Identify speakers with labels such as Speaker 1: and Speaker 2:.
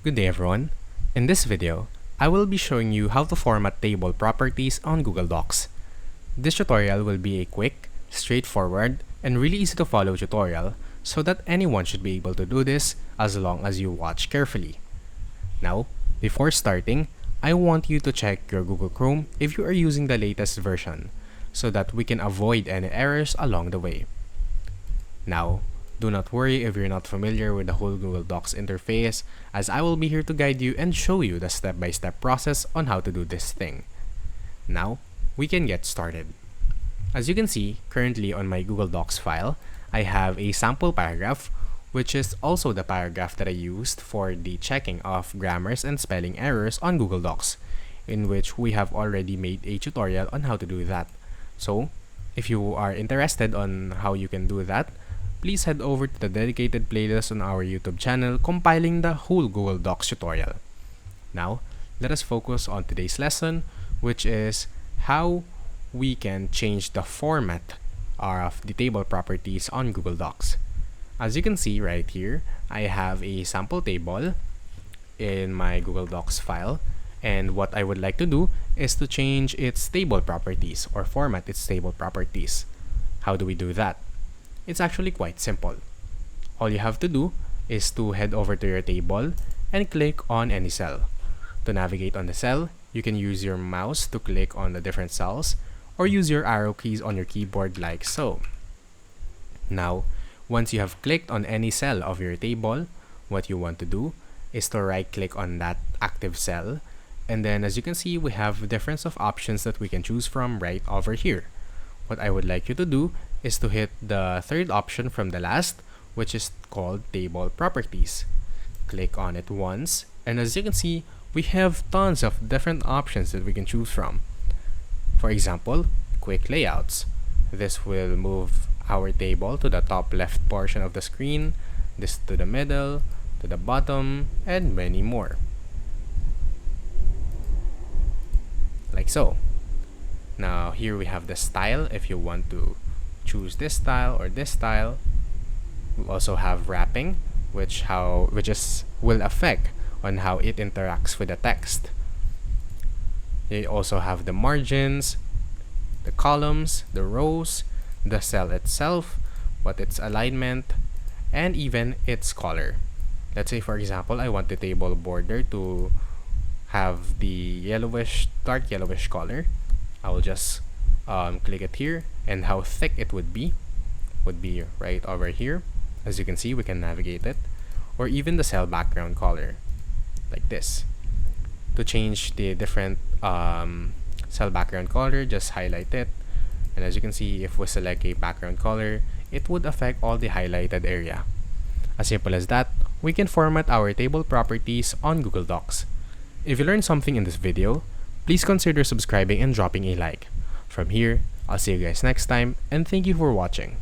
Speaker 1: Good day everyone. In this video, I will be showing you how to format table properties on Google Docs. This tutorial will be a quick, straightforward, and really easy to follow tutorial so that anyone should be able to do this as long as you watch carefully. Now, before starting, I want you to check your Google Chrome if you are using the latest version so that we can avoid any errors along the way. Now, do not worry if you're not familiar with the whole Google Docs interface, as I will be here to guide you and show you the step-by-step process on how to do this thing. Now, we can get started. As you can see, currently on my Google Docs file, I have a sample paragraph, which is also the paragraph that I used for the checking of grammars and spelling errors on Google Docs, in which we have already made a tutorial on how to do that. So, if you are interested on how you can do that, please head over to the dedicated playlist on our YouTube channel compiling the whole Google Docs tutorial. Now, let us focus on today's lesson, which is how we can change the format of the table properties on Google Docs. As you can see right here, I have a sample table in my Google Docs file, and what I would like to do is to change its table properties or format its table properties. How do we do that? It's actually quite simple. All you have to do is to head over to your table and click on any cell. To navigate on the cell, you can use your mouse to click on the different cells or use your arrow keys on your keyboard like so. Now, once you have clicked on any cell of your table, what you want to do is to right click on that active cell, and then as you can see, we have difference of options that we can choose from right over here. What I would like you to do is to hit the third option from the last, which is called Table Properties. Click on it once, and as you can see, we have tons of different options that we can choose from. For example, Quick Layouts. This will move our table to the top left portion of the screen, this to the middle, to the bottom, and many more. Like so. Now here we have the style if you want to choose this style or this style. We also have wrapping, which will affect on how it interacts with the text. You also have the margins, the columns, the rows, the cell itself, what its alignment, and even its color. Let's say for example, I want the table border to have the yellowish, dark yellowish color. I will just click it here, and how thick it would be right over here. As you can see, we can navigate it, or even the cell background color like this. To change the different cell background color, just highlight it, and as you can see, if we select a background color, it would affect all the highlighted area. As simple as that, we can format our table properties on Google Docs. If you learned something in this video, please consider subscribing and dropping a like. From here, I'll see you guys next time, and thank you for watching.